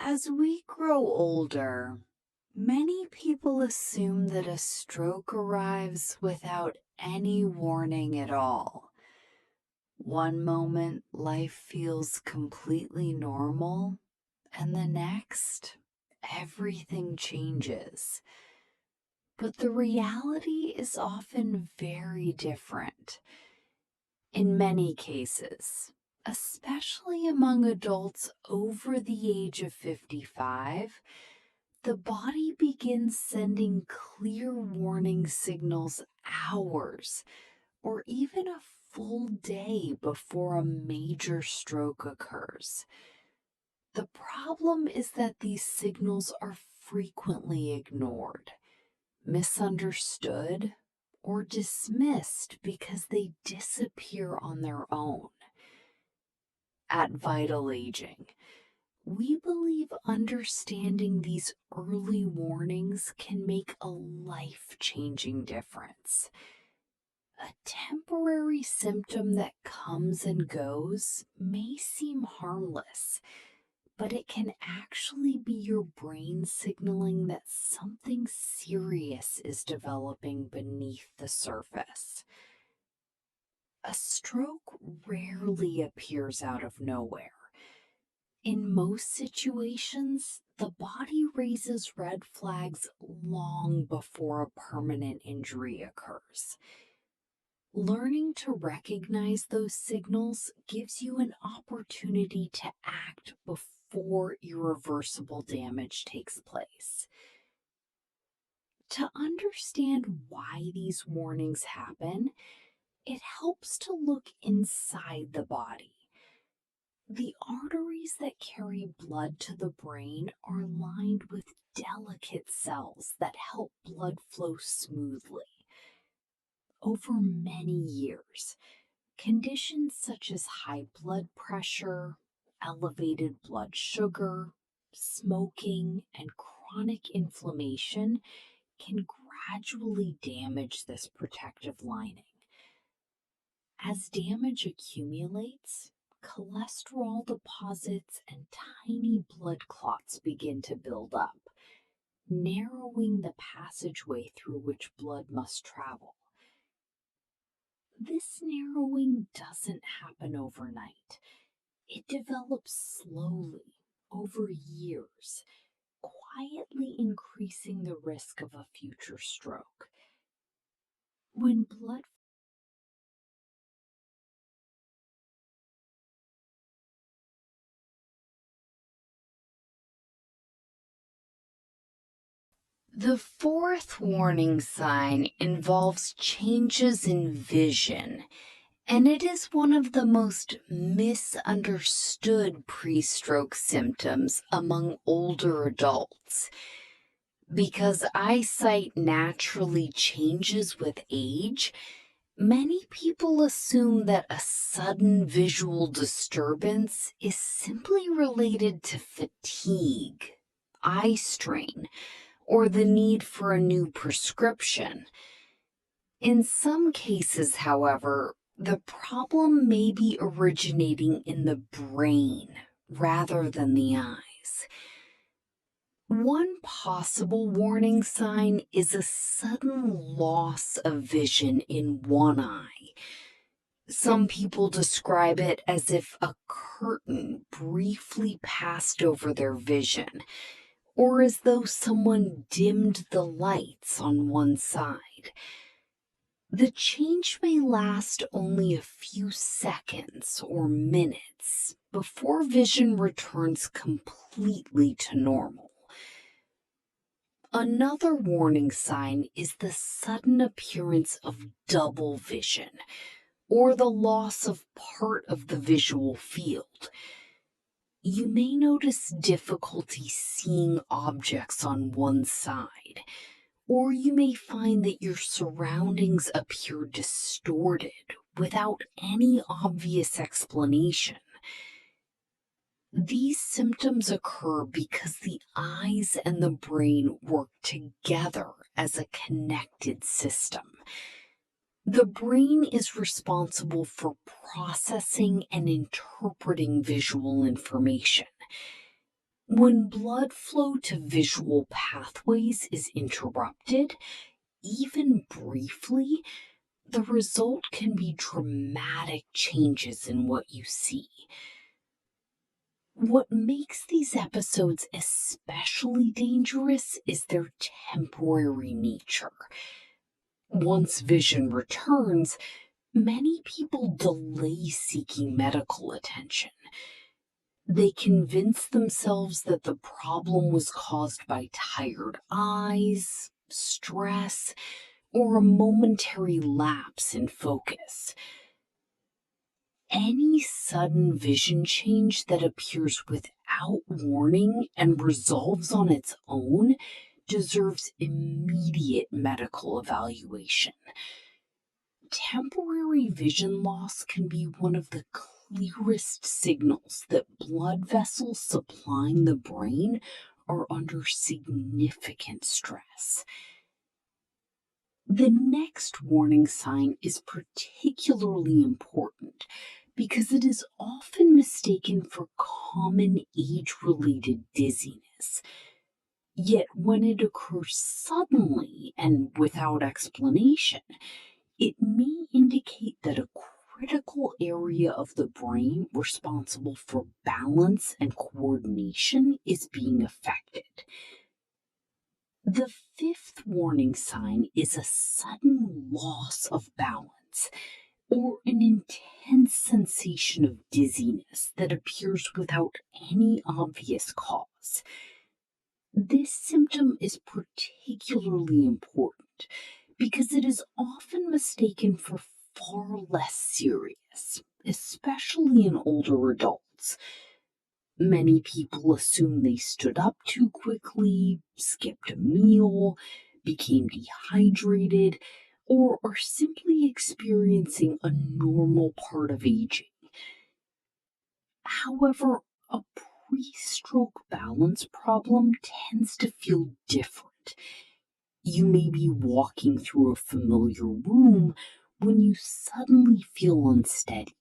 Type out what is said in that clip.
As we grow older, many people assume that a stroke arrives without any warning at all. One moment, life feels completely normal, and the next, everything changes. But the reality is often very different. In many cases, especially among adults over the age of 55, the body begins sending clear warning signals hours or even a full day before a major stroke occurs. The problem is that these signals are frequently ignored, misunderstood, or dismissed because they disappear on their own. At Vital Aging, we believe understanding these early warnings can make a life-changing difference. A temporary symptom that comes and goes may seem harmless, but it can actually be your brain signaling that something serious is developing beneath the surface. A stroke rarely appears out of nowhere. In most situations, the body raises red flags long before a permanent injury occurs. Learning to recognize those signals gives you an opportunity to act before irreversible damage takes place. To understand why these warnings happen, it helps to look inside the body. The arteries that carry blood to the brain are lined with delicate cells that help blood flow smoothly. Over many years, conditions such as high blood pressure, elevated blood sugar, smoking, and chronic inflammation can gradually damage this protective lining. As damage accumulates, cholesterol deposits and tiny blood clots begin to build up, narrowing the passageway through which blood must travel. This narrowing doesn't happen overnight. It develops slowly over years, quietly increasing the risk of a future stroke. When blood The fourth warning sign involves changes in vision, and it is one of the most misunderstood pre-stroke symptoms among older adults. Because eyesight naturally changes with age, many people assume that a sudden visual disturbance is simply related to fatigue, eye strain, or the need for a new prescription. In some cases, however, the problem may be originating in the brain rather than the eyes. One possible warning sign is a sudden loss of vision in one eye. Some people describe it as if a curtain briefly passed over their vision, or as though someone dimmed the lights on one side. The change may last only a few seconds or minutes before vision returns completely to normal. Another warning sign is the sudden appearance of double vision, or the loss of part of the visual field. You may notice difficulty seeing objects on one side, or you may find that your surroundings appear distorted without any obvious explanation. These symptoms occur because the eyes and the brain work together as a connected system. The brain is responsible for processing and interpreting visual information. When blood flow to visual pathways is interrupted, even briefly, the result can be dramatic changes in what you see. What makes these episodes especially dangerous is their temporary nature. Once vision returns, many people delay seeking medical attention. They convince themselves that the problem was caused by tired eyes, stress, or a momentary lapse in focus. Any sudden vision change that appears without warning and resolves on its own deserves immediate medical evaluation. Temporary vision loss can be one of the clearest signals that blood vessels supplying the brain are under significant stress. The next warning sign is particularly important because it is often mistaken for common age-related dizziness. Yet when it occurs suddenly and without explanation, it may indicate that a critical area of the brain responsible for balance and coordination is being affected. The fifth warning sign is a sudden loss of balance or an intense sensation of dizziness that appears without any obvious cause. This symptom is particularly important because it is often mistaken for far less serious, especially in older adults. Many people assume they stood up too quickly, skipped a meal, became dehydrated, or are simply experiencing a normal part of aging. However, a pre-stroke balance problem tends to feel different. You may be walking through a familiar room when you suddenly feel unsteady.